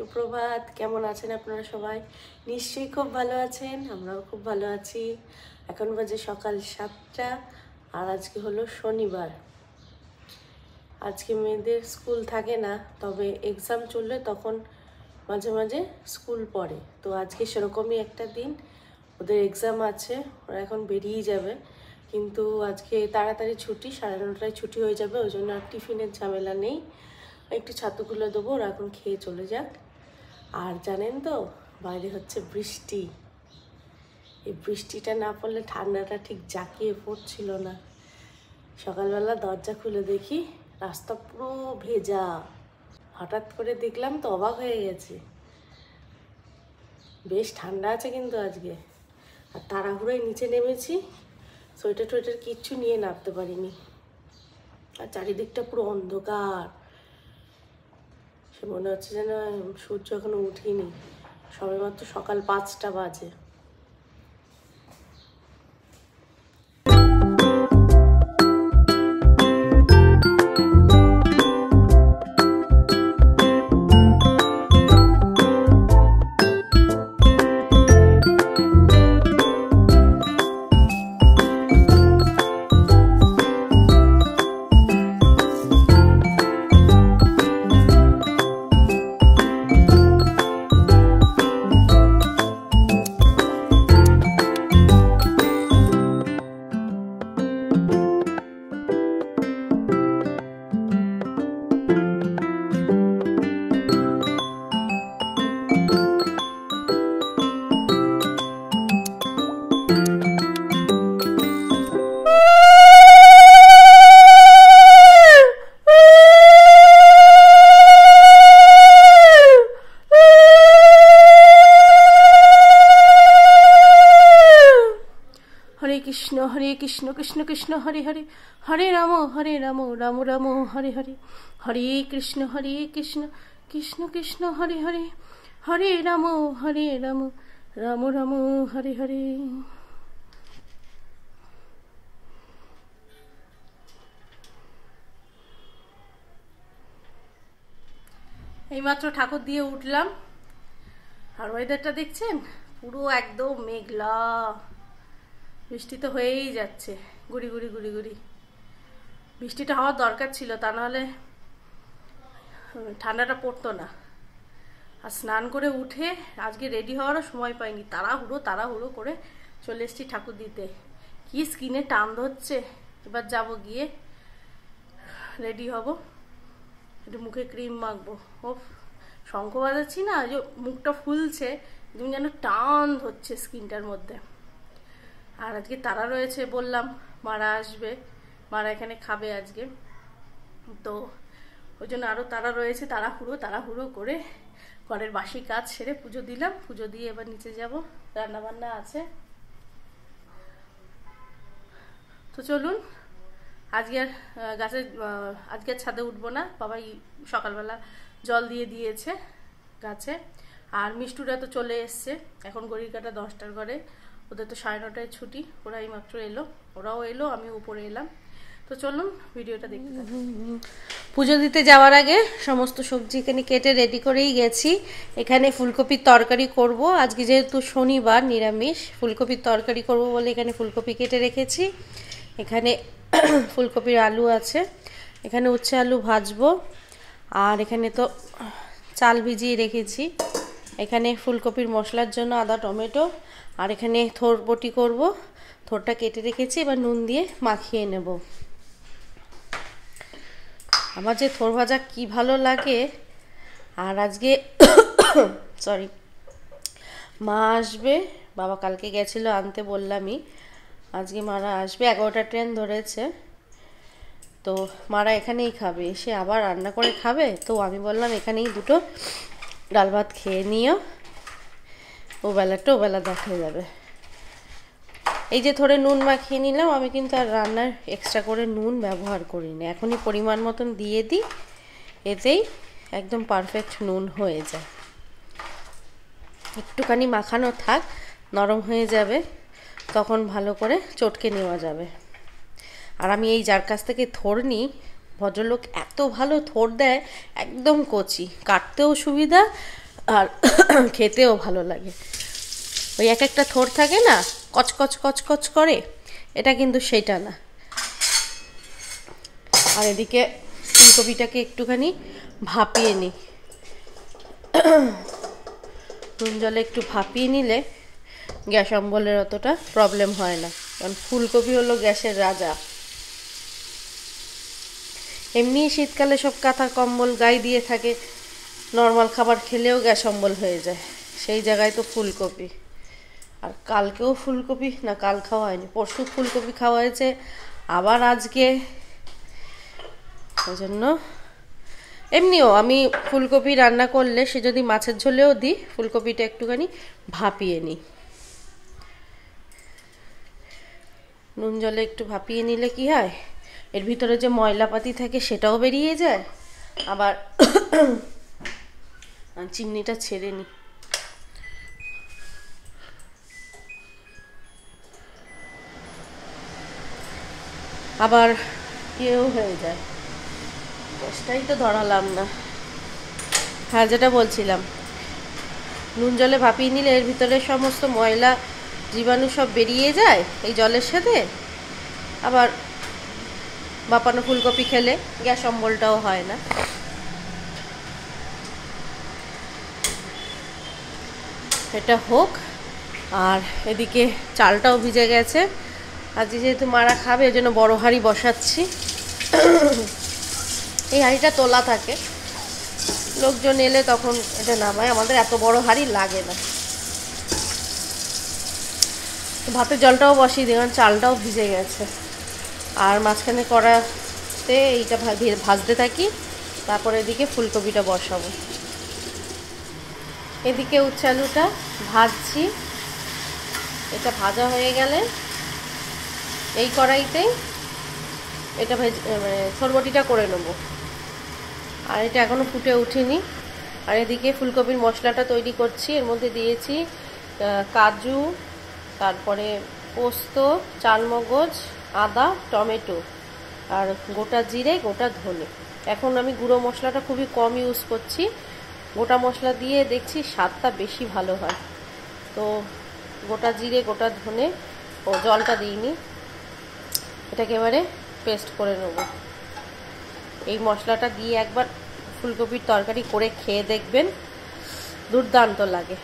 সুপ্রভাত। কেমন আছেন আপনারা সবাই? নিশ্চয়ই খুব ভালো আছেন, আমরাও খুব ভালো আছি। এখন বাজে সকাল 7টা আর আজকে হলো শনিবার। আজকে মেয়েদের স্কুল থাকে না, তবে এক্সাম চললে তখন মাঝে মাঝে স্কুল পড়ে। তো আজকে সেরকমই একটা দিন, ওদের এক্সাম আছে, ওরা এখন বেরিয়ে যাবে। কিন্তু আজকে তাড়াতাড়ি ছুটি, 9:30টায় ছুটি হয়ে যাবে, ওই জন্য আর টিফিনের ঝামেলা নেই। একটু ছাতুগুলো দেবো, ওরা এখন খেয়ে চলে যাক। আর জানেন তো, বাইরে হচ্ছে বৃষ্টি। এই বৃষ্টিটা না পড়লে ঠান্ডাটা ঠিক জাঁকিয়ে পড়ছিল না। সকালবেলা দরজা খুলে দেখি রাস্তা পুরো ভেজা। হঠাৎ করে দেখলাম তো অবাক হয়ে গেছে। বেশ ঠান্ডা আছে কিন্তু আজকে। আর তাড়াহুড়োয় নিচে নেমেছি, সোয়েটার টোয়েটার কিচ্ছু নিয়ে নামতে পারিনি। আর চারিদিকটা পুরো অন্ধকার, সে মনে হচ্ছে যেন সূর্য এখনো উঠেনি, সবেমাত্র সকাল 5টা বাজে। হরে কৃষ্ণ কৃষ্ণ কৃষ্ণ হরে হরে, হরে রাম রাম রাম হরে হরে, হরে কৃষ্ণ কৃষ্ণ কৃষ্ণ হরে হরে, হরে রাম রাম রাম হরে হরে। এইমাত্র ঠাকুর দিয়ে উঠলাম, আর ওয়েদারটা দেখছেন, পুরো একদম মেঘলা। বৃষ্টি তো হয়েই যাচ্ছে, গুড়ি গুড়ি গুড়ি গুড়ি। বৃষ্টিটা হওয়ার দরকার ছিল, তা নাহলে ঠান্ডাটা পড়তো না। আর স্নান করে উঠে আজকে রেডি হওয়ারও সময় পাইনি, তাড়াহুড়ো করে চলে এসেছি ঠাকুর দিতে। কি স্কিনে টান ধরছে। এবার যাব, গিয়ে রেডি হব, একটু মুখে ক্রিম মাখবো। ও শঙ্খ বাজাচ্ছি না, যে মুখটা ফুলছে, তুমি যেন টান ধরছে স্কিনটার মধ্যে। আর আজকে তারা রয়েছে, বললাম মারা আসবে, মারা এখানে খাবে আজকে, তো ওই জন্য আরও তারা রয়েছে। তাড়াহুড়ো করে ঘরের বাসি কাজ সেরে পুজো দিলাম। পুজো দিয়ে এবার নিচে যাব, রান্নাবান্না আছে। তো চলুন, আজকে আর ছাদে উঠবো না, বাবাই সকালবেলা জল দিয়ে দিয়েছে গাছে। আর মিষ্টুরা তো চলে এসছে, এখন ঘড়ির কাঁটা 10টার ঘরে। ওদের তো 9:30টায় ছুটি, ওরা এইমাত্র এলো, ওরাও এলো, আমি উপরে এলাম। তো চলুন ভিডিওটা দেখতে থাকুন। পুজো দিতে যাওয়ার আগে সমস্ত সবজি এখানে কেটে রেডি করেই গেছি। এখানে ফুলকপির তরকারি করব আজকে, যেহেতু শনিবার নিরামিষ। ফুলকপির তরকারি করব বলে এখানে ফুলকপি কেটে রেখেছি। এখানে ফুলকপির আলু আছে, এখানে উচ্ছে আলু ভাজবো। আর এখানে তো চাল ভিজিয়ে রেখেছি। এখানে ফুলকপির মশলার জন্য আদা টমেটো, আর এখানে থোর বটি করব। থোরটা কেটে রেখেছি, এবার নুন দিয়ে মাখিয়ে নেব। আমার যে থোর ভাজা কি ভালো লাগে। আর আজকে সরি, মা আসবে, বাবা কালকে গেছিলো আনতে, বললামই। আজকে মারা আসবে, 11টা ট্রেন ধরেছে। তো মারা এখানেই খাবে, এসে আবার রান্না করে খাবে। তো আমি বললাম এখানেই দুটো ডাল ভাত খেয়ে নিও, ওবেলা দেখা যাবে। এই যে থোড়ে নুন মাখিয়ে নিলাম। আমি কিন্তু আর রান্নার এক্সট্রা করে নুন ব্যবহার করি না, এখনই পরিমাণ মতন দিয়ে দিই, এতেই একদম পারফেক্ট নুন হয়ে যায়। একটুখানি মাখানো থাক, নরম হয়ে যাবে, তখন ভালো করে চটকে নেওয়া যাবে। আর আমি এই যার কাছ থেকে থোর নিই, ভদ্রলোক এত ভালো থোর দেয়, একদম কচি, কাটতেও সুবিধা, আর খেতেও ভালো লাগে। ওই এক একটা থোড় থাকে না, কচকচ কচকচ করে, এটা কিন্তু সেটা না। আর এদিকে ফুলকপিটাকে একটুখানি ভাপিয়ে নিই। নুন জলে একটু ভাপিয়ে নিলে গ্যাস অম্বলের অতটা প্রবলেম হয় না, কারণ ফুলকপি হলো গ্যাসের রাজা। এমনি শীতকালে সব কাঁথা কম্বল গায়ে দিয়ে থাকে, নর্মাল খাবার খেলেও গ্যাস অম্বল হয়ে যায়, সেই জায়গায় তো ফুলকপি। আর কালকেও ফুলকপি, না কাল খাওয়া হয়নি, পরশু ফুলকপি খাওয়া হয়েছে, আবার আজকে। ওই জন্য এমনিও আমি ফুলকপি রান্না করলে, সে যদি মাছের ঝোলেও দিই, ফুলকপিটা একটুখানি ভাপিয়ে নিই। নুন জলে একটু ভাপিয়ে নিলে কি হয়, এর ভিতরে যে ময়লাপাতি থাকে সেটাও বেরিয়ে যায়। আবার চিমনিটা ছেড়ে নিই। আবার ইয়েও হয়ে যায়, গ্যাসটাই তো ধরালাম না। হ্যাঁ, যেটা বলছিলাম, নুন জলে ভাপিয়ে নিলে এর ভিতরে সমস্ত ময়লা জীবাণু সব বেরিয়ে যায় এই জলের সাথে। আবার বাপানো ফুলকপি খেলে গ্যাস অম্বলটাও হয় না। এটা হোক। আর এদিকে চালটাও ভিজে গেছে, আজ যেহেতু মারা খাবে ওই জন্য বড় হাঁড়ি বসাচ্ছি। এই হাঁড়িটা তোলা থাকে, লোকজন এলে তখন এটা নামায়, আমাদের এত বড় হাঁড়ি লাগে না। ভাতের জলটাও বসিয়ে দিই, কারণ চালটাও ভিজে গেছে। আর মাঝখানে কড়াতে এইটা ভাজতে থাকি, তারপরে এদিকে ফুলকপিটা বসাবো। এদিকে উচ্ছে আলুটা ভাজছি, এটা ভাজা হয়ে গেলে এই কড়াইতেই এটা মানে সরবটিটা করে নেব। আর এটা এখনো ফুটে উঠেনি। আর এদিকে ফুলকপির মশলাটা তৈরি করছি, এর মধ্যে দিয়েছি কাজু, তারপরে পোস্ত, চালমগজ, আদা, টমেটো, আর গোটা জিরে, গোটা ধনে। এখন আমি গুঁড়ো মশলাটা খুবই কম ইউজ করছি, গোটা মশলা দিয়ে দেখছি স্বাদটা বেশি ভালো হয়। তো গোটা জিরে, গোটা ধনে, ও জলটা দিইনি, এটাকে এবারে পেস্ট করে নেব। এই মশলাটা দিয়ে একবার ফুলকপির তরকারি করে খেয়ে দেখবেন, দুর্দান্ত লাগে।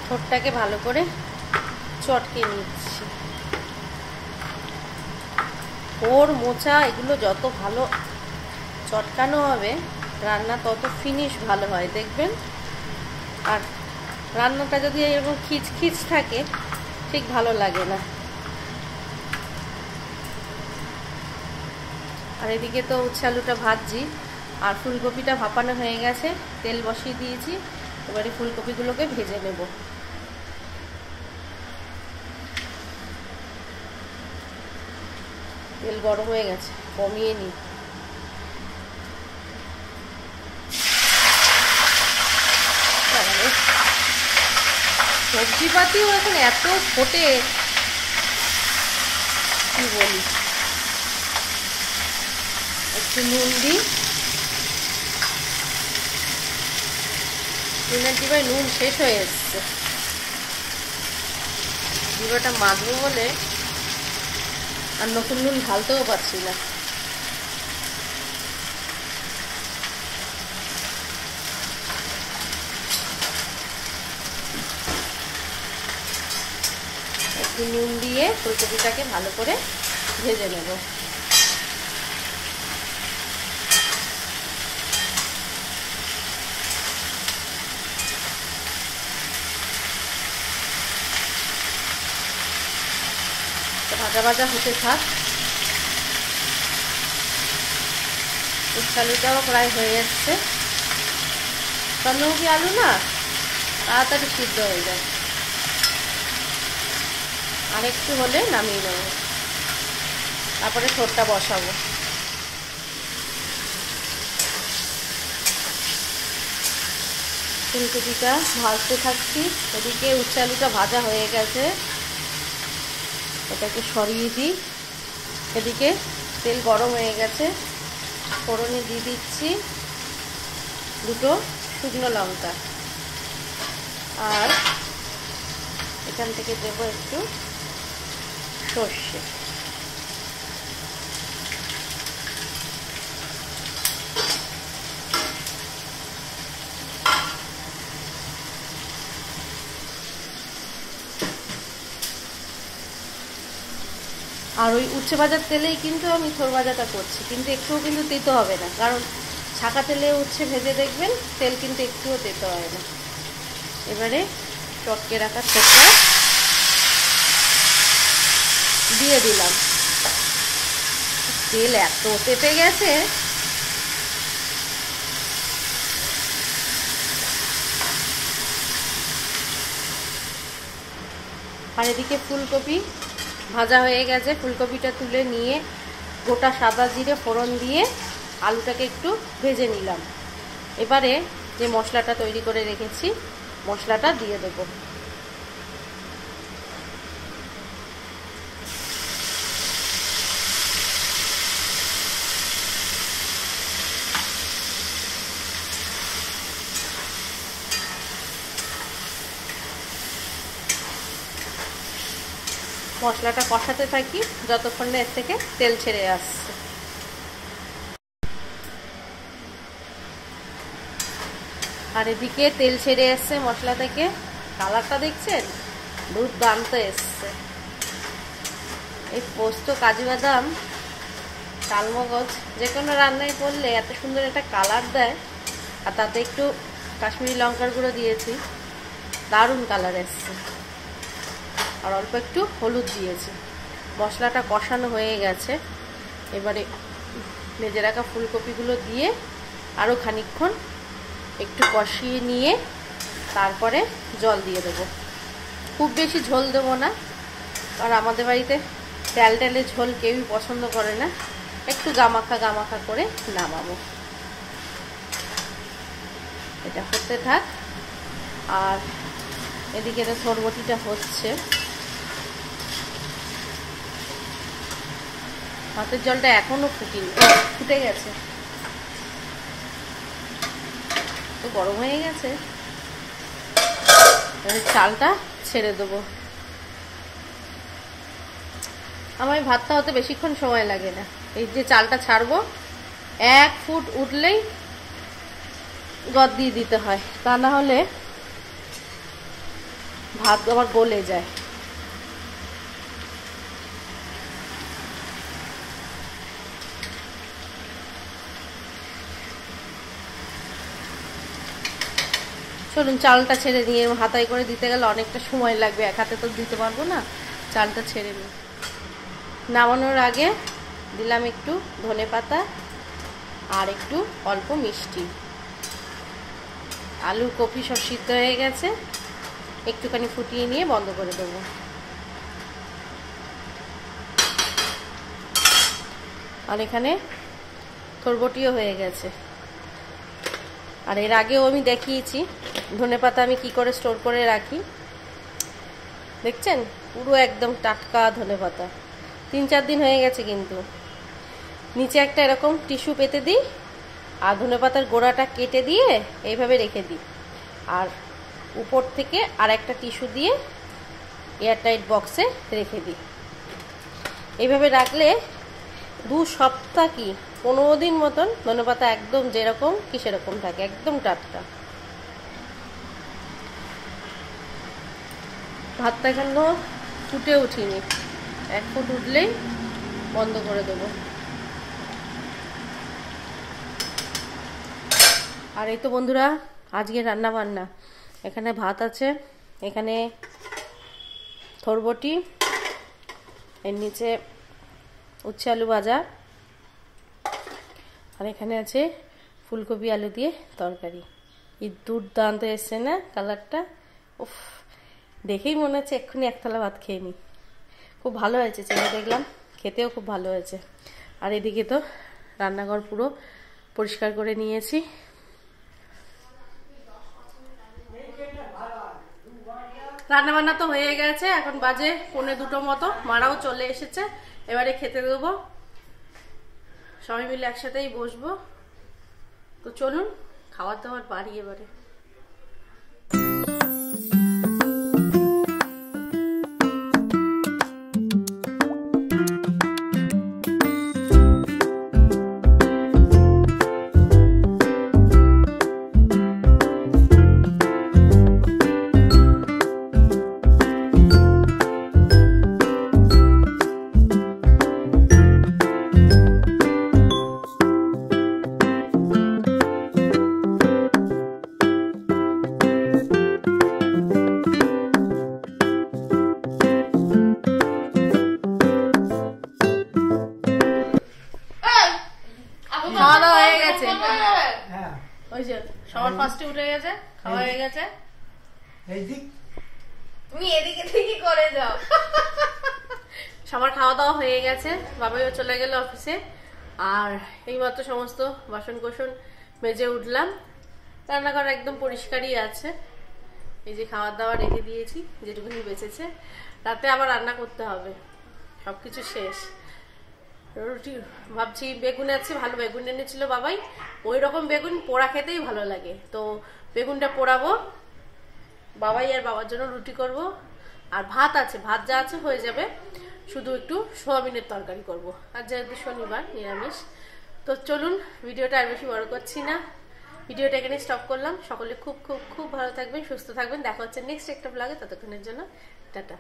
ঠোঁটটাকে ভালো করে চটকে নিচ্ছি। ওর মোচা এগুলো যত ভালো চটকানো হবে, রান্না তত ফিনিশ ভালো হয় দেখবেন। আর রান্নাটা যদি এরকম খিচখিচ থাকে, ঠিক ভালো লাগে না। আর এদিকে তো উচ্ছে আলুটা ভাজছি, আর ফুলকপিটা ভাপানো হয়ে গেছে, তেল বসিয়ে দিয়েছি, এবারে ফুলকপিগুলোকে ভেজে নেব। তেল গরম হয়ে গেছে, কমিয়ে নিই। সবজিপাতিও এখন এত ফোটে, কি বলি। একটু নুন দিই, নুনের ডিবায় নুন শেষ হয়ে এসছে, ডিবাটা মাজবো বলে আর নতুন নুন ঢালতেও পারছি না। একটু নুন দিয়ে ফুলকপিটাকে ভালো করে ভেজে নেব। ভাজা ভাজা হতে থাক। উচ্ছে আলুটাও প্রায় হয়ে যাচ্ছে। চন্দ্রমুখী আলু না তাড়াতাড়ি সিদ্ধ হয়ে যায়, আর একটু হলে নামিয়ে নেব, তারপরে ঠোঁটটা বসাবো। ফুলকপিটা ভাজতে থাকছি, এদিকে উচ্ছে আলুটা ভাজা হয়ে গেছে, এটাকে সরিয়ে দিই। এদিকে তেল গরম হয়ে গেছে, ফোড়নে দিয়ে দিচ্ছি দুটো শুকনো লঙ্কা, আর এখান থেকে দেব একটু সর্ষে। আর ওই উচ্ছে ভাজার তেলেই কিন্তু আমি থোর ভাজাটা করছি, কিন্তু একটুও কিন্তু তেতো হবে না, কারণ ছাকা তেলে উচ্ছে ভেজে দেখবেন তেল কিন্তু একটুও তেতো হয় না। এবারে চটকে রাখা ছোটটা দিয়ে দিলাম। তেল এত তেতে গেছে, আর এদিকে ফুলকপি ভাজা হয়ে গেছে। ফুলকপিটা তুলে নিয়ে গোটা সাদা জিরে ফোড়ন দিয়ে আলুটাকে একটু ভেজে নিলাম। এবারে যে মশলাটা তৈরি করে রেখেছি মশলাটা দিয়ে দেব। মশলাটা কষাতে থাকি যতক্ষণ না এর থেকে তেল ছেড়ে আসছে। আর এদিকে তেল ছেড়ে এসছে মশলা থেকে, কালারটা দেখছেন দুর্দান্ত এসছে। এই পোস্ত, কাজু বাদাম, চালমগজ যে কোনো রান্নায় করলে এত সুন্দর একটা কালার দেয়। আর তাতে একটু কাশ্মীরি লঙ্কার গুঁড়ো দিয়েছি, দারুণ কালার এসছে। আর অল্প একটু হলুদ দিয়েছি। মশলাটা কষানো হয়ে গেছে। এবারে ভেজে রাখা ফুলকপিগুলো দিয়ে আরও খানিকক্ষণ একটু কষিয়ে নিয়ে তারপরে জল দিয়ে দেবো। খুব বেশি ঝোল দেবো না, কারণ আমাদের বাড়িতে ট্যালট্যালে ঝোল কেউই পছন্দ করে না। একটু গামাখা গামাখা করে নামাবো। এটা হতে থাক। আর এদিকে তো সরবটিটা হচ্ছে। ভাতের জলটা এখনো ফুটে গেছে, তো গরম হয়ে গেছে। চালটা ছেড়ে দেবো। আমার ভাতটা হতে বেশিক্ষণ সময় লাগে না। এই যে চালটা ছাড়বো 1 ফুট উঠলেই গদ দিয়ে দিতে হয়, তা না হলে ভাত আবার গলে যায়। চলুন চালটা ছেড়ে নিয়ে, হাতায় করে দিতে গেলে অনেকটা সময় লাগবে, এক হাতে তো দিতে পারবো না। চালটা ছেড়ে নিই। নামানোর আগে দিলাম একটু ধনেপাতা আর একটু অল্প মিষ্টি। আলু কপি সব সিদ্ধ হয়ে গেছে, একটুখানি ফুটিয়ে নিয়ে বন্ধ করে দেবো। আর এখানে তরবটিও হয়ে গেছে। আর এর আগেও আমি দেখিয়েছি ধনেপাতা আমি কি করে স্টোর করে রাখি। দেখছেন পুরো একদম টাটকা ধনেপাতা, 3-4 দিন হয়ে গেছে। কিন্তু নিচে একটা এরকম টিস্যু পেতে দিই, আর ধনেপাতার গোড়াটা কেটে দিয়ে এইভাবে রেখে দিই, আর উপর থেকে আর একটা টিস্যু দিয়ে এয়ারটাইট বক্সে রেখে দিই। এইভাবে রাখলে 2 সপ্তাহ কি 15 দিন মতন ধনেপাতা একদম যেরকম কি সেরকম থাকে, একদম টাটকা। ভাতটা এখনো ফুটে উঠিনি, 1 ফুট উঠলেই বন্ধ করে দেবো। আর এই তো বন্ধুরা আজকে রান্না বান্না। এখানে ভাত আছে, এখানে থরবটি, এর নিচে উচ্ছে আলু ভাজা, আর এখানে আছে ফুলকপি আলু দিয়ে তরকারি। এই দুর্দান্ত এসছে না কালারটা, উফ দেখেই মনে হচ্ছে এক্ষুনি একতলা ভাত খেয়ে নিই। খুব ভালো হয়েছে, চেয়ে দেখলাম খেতেও খুব ভালো হয়েছে। আর এদিকে তো রান্নাঘর পুরো পরিষ্কার করে নিয়েছি। রান্নাবান্না তো হয়ে গেছে, এখন বাজে 1:45 মতো, মারাও চলে এসেছে। এবারে খেতে দেবো, সবাই মিলে একসাথেই বসবো। তো চলুন খাওয়ার দাওয়ার বাড়ি এবারে। খাওয়া দাওয়া হয়ে গেছে, ওই যে সবার ফার্স্টে উঠে গেছে, খাওয়া হয়ে গেছে। তুমি এদিকে থেকে করে যাও। সবার খাওয়া দাওয়া হয়ে গেছে, বাবাইও চলে গেল অফিসে। আর এইমাত্র সমস্ত বাসন কোসন মেজে উঠলাম। রান্নাঘর একদম পরিষ্কারই আছে। এই যে খাওয়ার দাওয়া রেখে দিয়েছি, যেটুকুনি বেঁচেছে। রাতে আবার রান্না করতে হবে, সবকিছু শেষ। রুটি ভাবছি, বেগুন আছে, ভালো বেগুন এনেছিল বাবাই। ওই রকম বেগুন পোড়া খেতেই ভালো লাগে, তো বেগুনটা পোড়াবো। বাবাই আর বাবার জন্য রুটি করব। আর ভাত আছে, ভাত যা আছে হয়ে যাবে, শুধু একটু সোয়াবিনের তরকারি করব। আর যেহেতু শনিবার নিরামিষ। তো চলুন, ভিডিওটা আর বেশি বড় করছি না, ভিডিওটা এখানে স্টপ করলাম। সকলে খুব খুব খুব ভালো থাকবেন, সুস্থ থাকবেন। দেখা হচ্ছে নেক্সট একটা ব্লগে। ততক্ষণের জন্য টাটা।